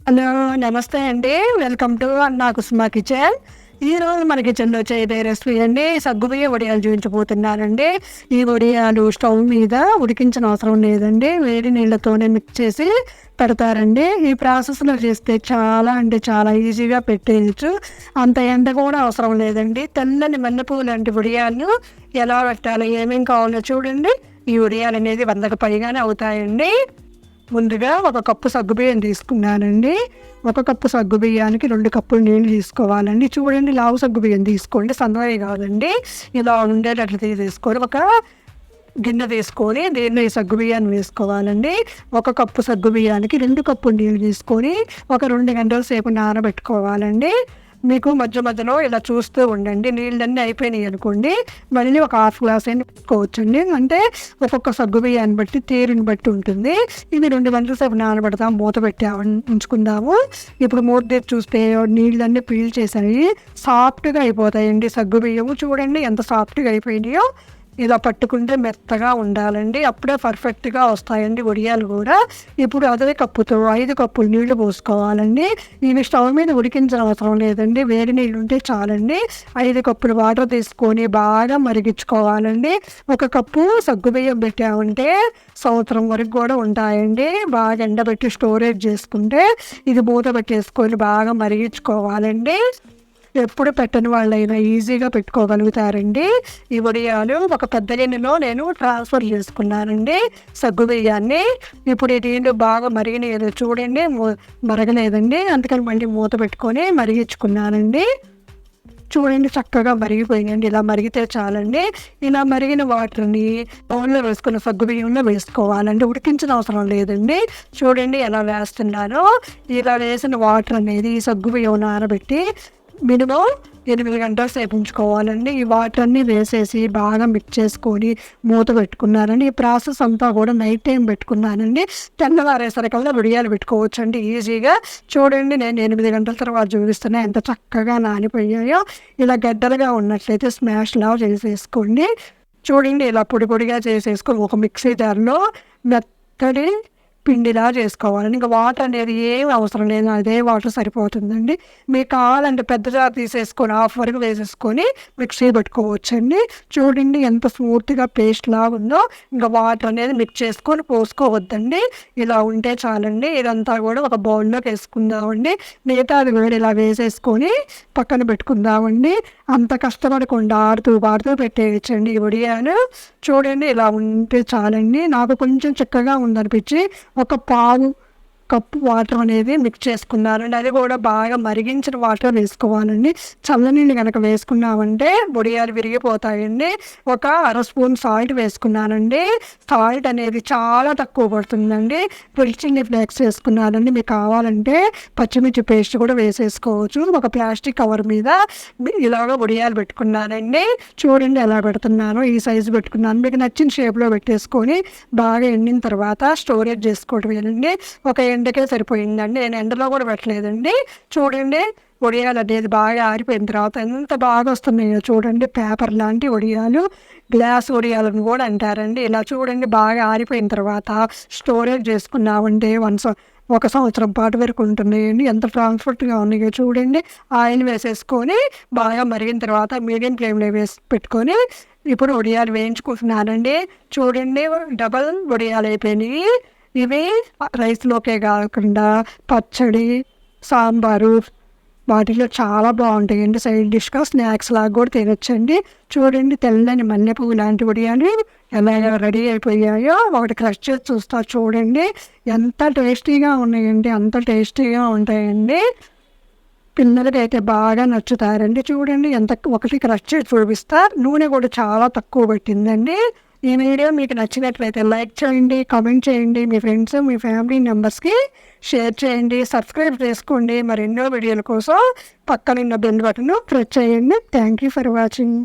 Hello! నమస్తే అండి. Welcome to అన్నా కుసుమ కిచెన్. ఈరోజు మన కిచెన్‌లో చేయబోయే రెసిపీ అండి సగ్గుబియ్యం వడియాలు చూపించబోతున్నానండి. ఈ వడియాలు స్టవ్ మీద ఉడికించిన అవసరం లేదండి. వేడి నీళ్ళతోనే మిక్స్ చేసి పెడతారండి. ఈ ప్రాసెస్‌లో చేస్తే చాలా అంటే చాలా ఈజీగా పెట్టేయచ్చు. అంత ఎండ కూడా అవసరం లేదండి. తెల్లని మల్లెపూలు లాంటి వడియాలు ఎలా పెట్టాలో, ఏమేం కావాలో చూడండి. ఈ వడియాలు అనేది 100కి పైగానే అవుతాయండి. ముందుగా ఒక కప్పు సగ్గుబియ్యం తీసుకున్నానండి. ఒక కప్పు సగ్గుబియ్యానికి 2 కప్పులు నీళ్ళు తీసుకోవాలండి. చూడండి, లావు సగ్గుబియ్యం తీసుకోండి, సన్నవి కాదండి. ఇలా ఉండేటట్లు తీసేసుకొని ఒక గిన్నె తీసుకొని దీనిలో ఈ సగ్గుబియ్యాన్ని వేసుకోవాలండి. ఒక కప్పు సగ్గుబియ్యానికి 2 కప్పులు నీళ్ళు తీసుకొని ఒక 2 గంటల సేపు నానబెట్టుకోవాలండి. మీకు మధ్య మధ్యలో ఇలా చూస్తూ ఉండండి. నీళ్ళన్నీ అయిపోయినాయి అనుకోండి, మళ్ళీ ఒక హాఫ్ గ్లాస్ అయినా పెట్టుకోవచ్చండి. అంటే ఒక్కొక్క సగ్గుబియ్యాన్ని బట్టి తీరుని బట్టి ఉంటుంది. ఇది 2 గంటల సేపు నానబెడతాం, మూత పెట్టి ఉంచుకుందాము. ఇప్పుడు మూత తీసి చూస్తే నీళ్ళన్నీ పీల్చేసాయి, సాఫ్ట్గా అయిపోతాయండి సగ్గుబియ్యము. చూడండి ఎంత సాఫ్ట్గా అయిపోయినాయో. ఇలా పట్టుకుంటే మెత్తగా ఉండాలండి, అప్పుడే పర్ఫెక్ట్గా వస్తాయండి వడియాలు కూడా. ఇప్పుడు అదే కప్పుతో 5 కప్పులు నీళ్లు పోసుకోవాలండి. ఇవి స్టవ్ మీద ఉడికించిన అవసరం లేదండి, వేడి నీళ్ళు ఉంటే చాలండి. 5 కప్పులు వాటర్ తీసుకొని బాగా మరిగించుకోవాలండి. 1 కప్పు సగ్గుబియ్యం పెట్టామంటే సంవత్సరం వరకు కూడా ఉంటాయండి. బాగా ఎండబెట్టి స్టోరేజ్ చేసుకుంటే ఇది మూత పెట్టేసుకొని బాగా మరిగించుకోవాలండి. ఎప్పుడు పెట్టని వాళ్ళైనా ఈజీగా పెట్టుకోగలుగుతారండి. ఈ వడియాలు ఒక పెద్ద గిన్నెలో నేను ట్రాన్స్ఫర్ చేసుకున్నానండి సగ్గుబియ్యాన్ని. ఇప్పుడు ఈ నీళ్ళు బాగా మరిగినాయి చూడండి, మరగలేదండి, అందుకని మళ్ళీ మూత పెట్టుకొని మరిగించుకున్నానండి. చూడండి చక్కగా మరిగిపోయిందండి. ఇలా మరిగితే చాలండి. ఇలా మరిగిన వాటర్ని బౌల్లో వేసుకున్న సగ్గుబియ్యంలో వేసుకోవాలండి, ఉడికించిన అవసరం లేదండి. చూడండి ఎలా వేస్తున్నానో. ఇలా వేసిన వాటర్ అనేది ఈ సగ్గుబియ్యం నానబెట్టి మినిమం 8 గంటల సేపు ఉంచుకోవాలండి. ఈ వాటర్ అన్నీ వేసేసి బాగా మిక్స్ చేసుకొని మూత పెట్టుకున్నానండి. ఈ ప్రాసెస్ అంతా కూడా నైట్ టైం పెట్టుకున్నానండి. తెల్లవారేసరికల్లా వడియాలు పెట్టుకోవచ్చండి ఈజీగా. చూడండి, నేను 8 గంటల తర్వాత చూపిస్తున్నా ఎంత చక్కగా నానిపోయాయో. ఇలా గడ్డలుగా ఉన్నట్లయితే స్మాష్ లాగా చేసేసుకోండి. చూడండి, ఇలా పొడి పొడిగా చేసేసుకొని ఒక మిక్సీ జార్లో మెత్తడి పిండిలా చేసుకోవాలండి. ఇంకా వాటర్ అనేది ఏమి అవసరం లేదు, అదే వాటర్ సరిపోతుందండి. మీకు కావాలంటే పెద్ద జార్ తీసేసుకొని హాఫ్ వరకు వేసేసుకొని మిక్సీ పెట్టుకోవచ్చండి. చూడండి ఎంత స్మూత్గా పేస్ట్ లాగా ఉందో. ఇంకా వాటర్ అనేది మిక్స్ చేసుకొని పోసుకోవద్దండి, ఇలా ఉంటే చాలండి. ఇదంతా కూడా ఒక బౌల్లోకి వేసుకుందామండి. మిగతాది కూడా ఇలా వేసేసుకొని పక్కన పెట్టుకుందామండి. అంత కష్టపడకుండా ఆడుతూ పెట్టేయచ్చండి ఈ వడియాలు. చూడండి ఇలా ఉంటే చాలండి. నాకు కొంచెం చిక్కగా ఉందనిపించి ఒక పావు కప్పు వాటర్ అనేది మిక్స్ చేసుకున్నానండి. అది కూడా బాగా మరిగించిన వాటర్ వేసుకోవాలండి. చల్లనీళ్ళు కనుక వేసుకున్నామంటే వడియాలు విరిగిపోతాయండి. ఒక 1/2 స్పూన్ సాల్ట్ వేసుకున్నానండి. సాల్ట్ అనేది చాలా తక్కువ పడుతుందండి. చిల్లీ ఫ్లేక్స్ వేసుకున్నానండి. మీకు కావాలంటే పచ్చిమిర్చి పేస్ట్ కూడా వేసేసుకోవచ్చు. ఒక ప్లాస్టిక్ కవర్ మీద ఇలాగ వడియాలు పెట్టుకున్నానండి. చూడండి ఎలా పెడుతున్నానో, ఈ సైజు పెట్టుకున్నాను. మీకు నచ్చిన షేప్లో పెట్టేసుకొని బాగా ఎండిన తర్వాత స్టోరేజ్ చేసుకోవటమేనండి. ఒక ఎండకే సరిపోయిందండి, నేను ఎండలో కూడా పెట్టలేదండి. చూడండి, వడియాలు అనేది బాగా ఆరిపోయిన తర్వాత ఎంత బాగా వస్తున్నాయో చూడండి. పేపర్ లాంటి వడియాలు, గ్లాస్ వడియాలను కూడా అంటారండి. ఇలా చూడండి బాగా ఆరిపోయిన తర్వాత స్టోరేజ్ చేసుకున్నామంటే 1 సంవత్సరం పాటు వరకు ఉంటున్నాయండి. ఎంత ట్రాన్స్పోర్ట్గా ఉన్నాయో చూడండి. ఆయిల్ వేసేసుకొని బాగా మరిగిన తర్వాత మీడియం ఫ్లేమ్లో వేసి పెట్టుకొని ఇప్పుడు వడియాలు వేయించుకుంటున్నానండి. చూడండి, డబల్ వడియాలు అయిపోయినాయి. ఇవి రైస్లోకే కాకుండా పచ్చడి, సాంబారు వాటిలో చాలా బాగుంటాయండి. సైడ్ డిష్గా స్నాక్స్ లాగా కూడా తినొచ్చండి. చూడండి, తెల్లని మల్లెపువ్వు లాంటి వడియాలు ఎలా రెడీ అయిపోయాయో. ఒకటి క్రష్ చేసి చూస్తా చూడండి, ఎంత టేస్టీగా ఉన్నాయండి, అంత టేస్టీగా ఉంటాయండి. పిల్లలకి అయితే బాగా నచ్చుతారండి. చూడండి ఒకటి క్రష్ చేసి చూపిస్తా. నూనె కూడా చాలా తక్కువ పెట్టిందండి. ఈ వీడియో మీకు నచ్చినట్లయితే లైక్ చేయండి, కామెంట్ చేయండి, మీ ఫ్రెండ్స్, మీ ఫ్యామిలీ మెంబర్స్కి షేర్ చేయండి, సబ్స్క్రైబ్ చేసుకోండి. మరెన్నో వీడియోల కోసం పక్కనున్న బెల్ బటన్ ప్రెస్ చేయండి. Thank you for watching.